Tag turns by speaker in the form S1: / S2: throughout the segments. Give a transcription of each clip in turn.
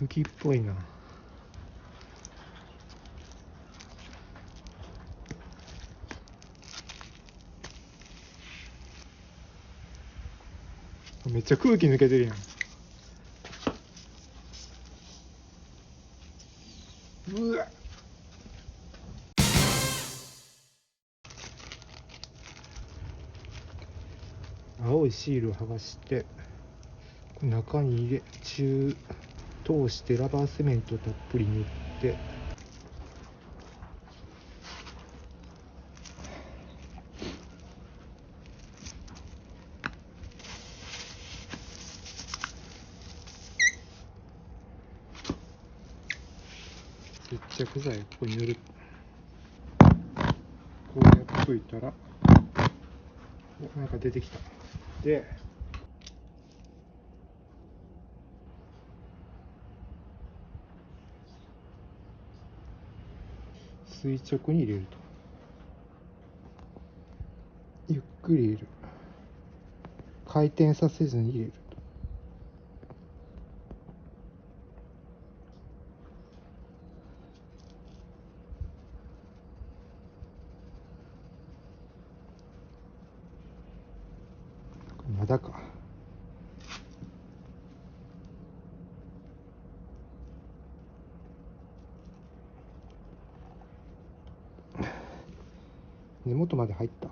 S1: 茎っぽいな。めっちゃ空気抜けてるやん。うわっ、青いシールを剥がして中に入れ通してラバーセメントをたっぷり塗って接着剤をここに塗る。こうやっといたら、お、なんか出てきた。で、垂直に入れると。ゆっくり入れる。回転させずに入れると。まだか。根元まで入った。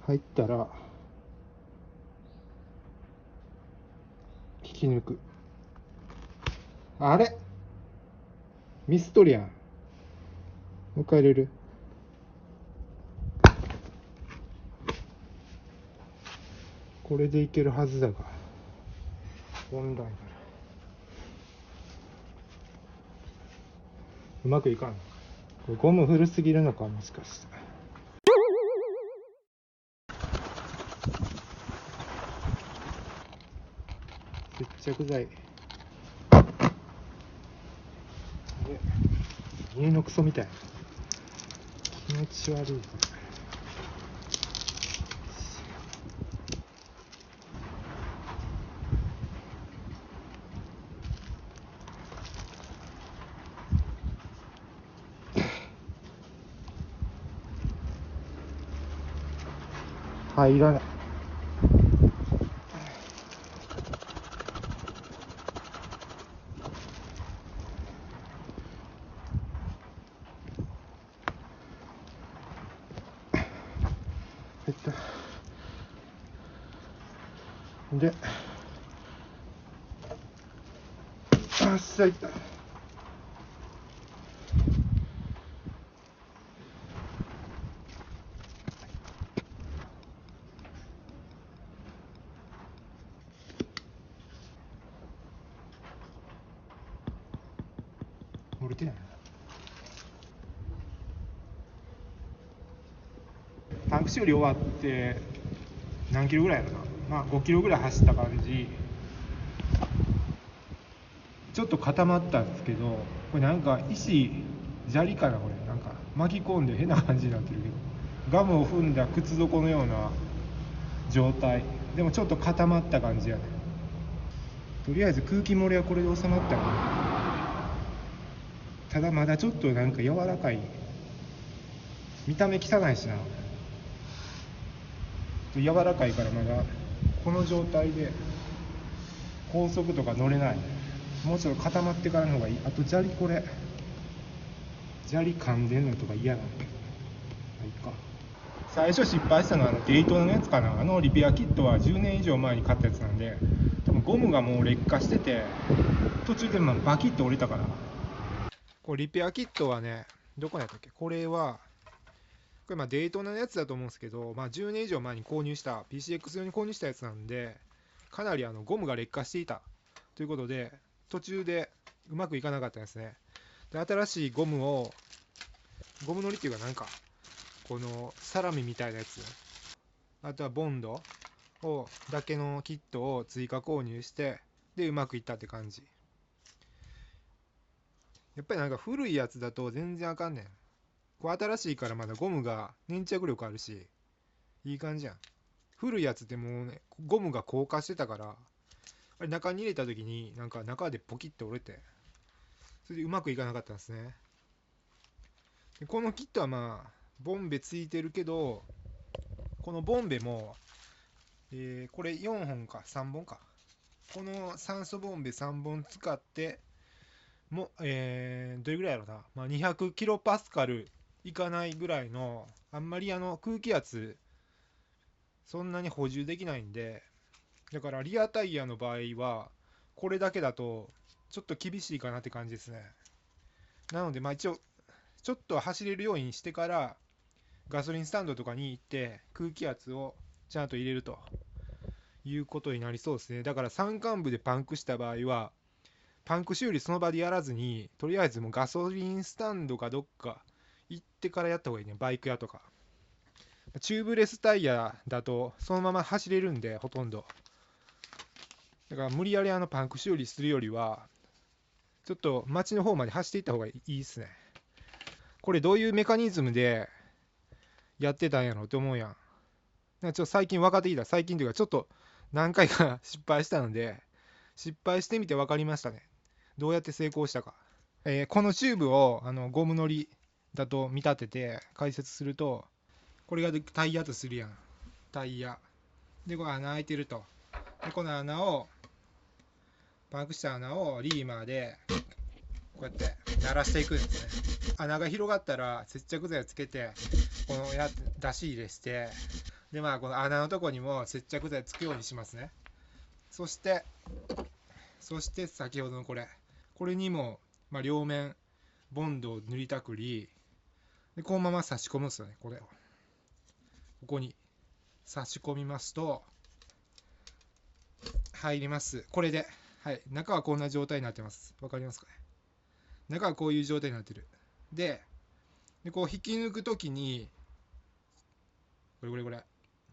S1: 入ったら引き抜く。あれ、ミストりやん。もう一回入れる。これでいけるはずだが、本来ならうまくいかんの。これゴム古すぎるのか、もしかして。接着剤で、家のクソみたい。気持ち悪いぞ。入らない。入った。で、あっしゃいった。折れてないな。タンク修理終わって何キロぐらいやろな。まあ5キロぐらい走った感じ。ちょっと固まったんですけど、これなんか石砂利かな、これなんか巻き込んで変な感じになってるけど、ガムを踏んだ靴底のような状態でもちょっと固まった感じやね。とりあえず空気漏れはこれで収まったかな。ただまだちょっとなんか柔らかい、見た目汚いしな、柔らかいからまだこの状態で高速とか乗れない。もうちょっと固まってからの方がいい。あと砂利、これ砂利噛んでんのとか嫌なんだけど、いいか。最初失敗したのはデイトナのやつかな。リペアキットは10年以上前に買ったやつなんで、多分ゴムがもう劣化してて途中でバキッと折れたから。これリペアキットはね、どこやったっけ。これデイトナのやつだと思うんですけど、10年以上前に購入した PCX 用に購入したやつなんで、かなりゴムが劣化していたということで途中でうまくいかなかったんですね。で、新しいゴムのりっていうか、なんかこのサラミみたいなやつ、あとはボンドだけのキットを追加購入して、でうまくいったって感じ。やっぱりなんか古いやつだと全然あかんねん。こう新しいからまだゴムが粘着力あるしいい感じやん。古いやつってもうね、ゴムが硬化してたからあれ中に入れた時になんか中でポキッと折れて、それでうまくいかなかったんですね。でこのキットはまあボンベついてるけど、このボンベも、これ4本か3本か、この酸素ボンベ3本使っても、どれぐらいやろうな、まあ、200キロパスカルいかないぐらいの、あんまり空気圧そんなに補充できないんで、だからリアタイヤの場合はこれだけだとちょっと厳しいかなって感じですね。なのでまあ一応ちょっと走れるようにしてからガソリンスタンドとかに行って空気圧をちゃんと入れるということになりそうですね。だから山間部でパンクした場合はパンク修理その場でやらずに、とりあえずもうガソリンスタンドかどっか行ってからやった方がいいね。バイク屋とか。チューブレスタイヤだとそのまま走れるんで、ほとんど。だから無理やりパンク修理するよりは、ちょっと街の方まで走っていった方がいいですね。これどういうメカニズムでやってたんやろって思うやん。なんかちょっと最近分かってきた。最近というかちょっと何回か失敗したので、失敗してみて分かりましたね。どうやって成功したか。このチューブをゴムのりだと見立てて解説すると、これがタイヤとするやん。タイヤで、これ穴開いてると。でこの穴を、パンクした穴をリーマーでこうやって鳴らしていくんですね。穴が広がったら接着剤をつけて、この出し入れして、でまあこの穴のとこにも接着剤つくようにしますね。そして先ほどのこれにも、まあ、両面ボンドを塗りたくり、でこのまま差し込むんですよね。これをここに差し込みますと入ります。これで、はい、中はこんな状態になってます。わかりますかね。中はこういう状態になってる。でこう引き抜くときにこれ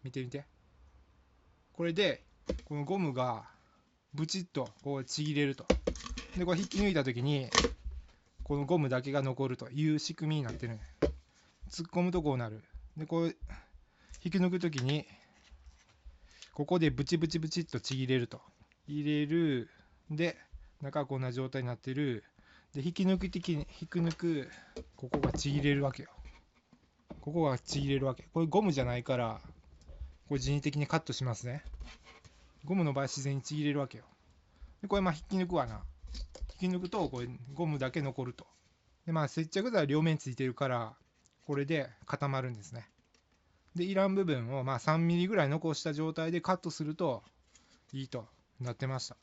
S1: 見てみて。これでこのゴムがブチッとこうちぎれると。でこれ引き抜いたときにこのゴムだけが残るという仕組みになってる。突っ込むとこうなる。でこう引き抜くときにここでブチブチブチっとちぎれると。入れる。で中はこんな状態になってる。で引き抜くここがちぎれるわけよ。ここがちぎれるわけ。これゴムじゃないからこれ人為的にカットしますね。ゴムの場合自然にちぎれるわけよ。でこれまあ引き抜くわな。引き抜くとこれゴムだけ残ると。でまあ接着剤は両面ついてるからこれで固まるんですね。でいらん部分をまあ3ミリぐらい残した状態でカットするといいとなってました。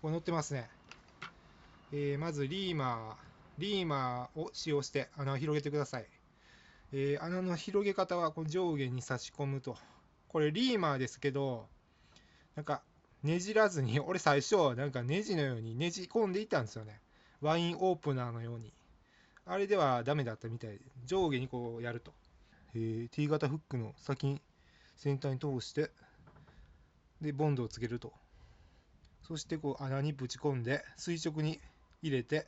S1: これ載ってますね。まずリーマーを使用して穴を広げてください。穴の広げ方はこの上下に差し込むと。これリーマーですけど、なんかねじらずに、俺最初なんかネジのようにねじ込んでいったんですよね。ワインオープナーのように。あれではダメだったみたいで、上下にこうやると。T 型フックの先端に通して、でボンドをつけると。そしてこう穴にぶち込んで垂直に入れて、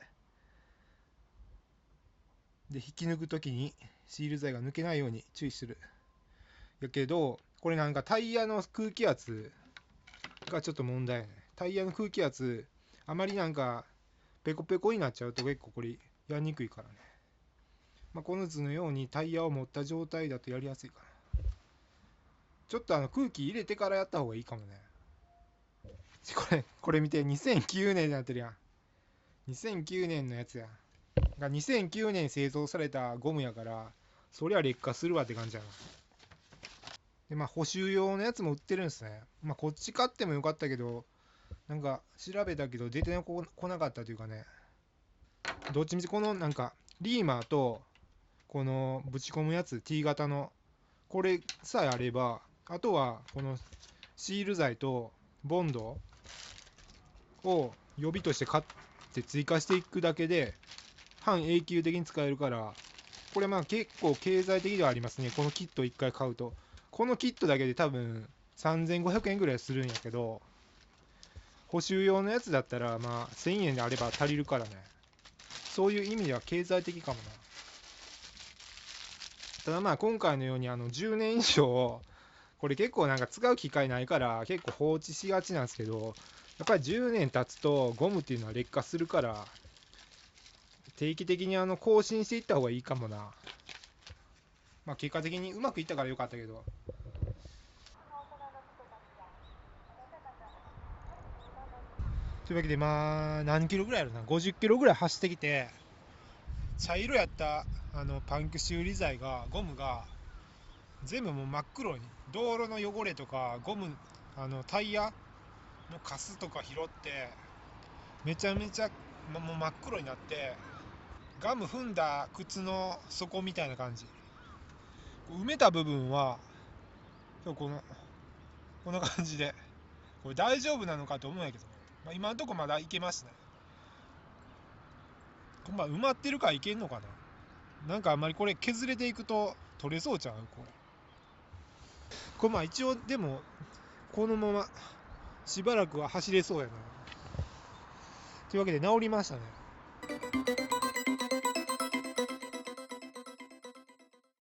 S1: で引き抜くときにシール剤が抜けないように注意する。やけどこれなんかタイヤの空気圧がちょっと問題ね。タイヤの空気圧あまりなんかペコペコになっちゃうと結構これやりにくいからね。まあ、この図のようにタイヤを持った状態だとやりやすいかな。ちょっと空気入れてからやった方がいいかもね。これ見て、2009年になってるやん。2009年のやつやが2009年製造されたゴムやから、そりゃ劣化するわって感じやな。でまあ補修用のやつも売ってるんですね。まあこっち買ってもよかったけど、なんか調べたけど出てこなかったというかね。どっちみちこのなんかリーマーとこのぶち込むやつ T 型のこれさえあれば、あとはこのシール剤とボンドを予備として買って追加していくだけで半永久的に使えるから、これまあ結構経済的ではありますね。このキット1回買うと、このキットだけで多分3500円ぐらいするんやけど、補修用のやつだったらまあ1000円であれば足りるからね。そういう意味では経済的かもな。ただまあ今回のように10年以上これ結構なんか使う機会ないから結構放置しがちなんですけど、やっぱり10年経つとゴムっていうのは劣化するから定期的に更新していった方がいいかもな。まあ結果的にうまくいったからよかったけど。というわけでまあ何キロぐらいあるな、50キロぐらい走ってきて、茶色やったパンク修理剤がゴムが全部もう真っ黒に、道路の汚れとかゴムタイヤのカスとか拾ってめちゃめちゃもう真っ黒になって、ガム踏んだ靴の底みたいな感じ、埋めた部分はこんな感じで、これ大丈夫なのかと思うんやけど、まあ、今のとこまだいけますね。まあ埋まってるからいけんのかな。なんかあんまりこれ削れていくと取れそうちゃうこれまあ一応でもこのまましばらくは走れそうやな。というわけで治りましたね。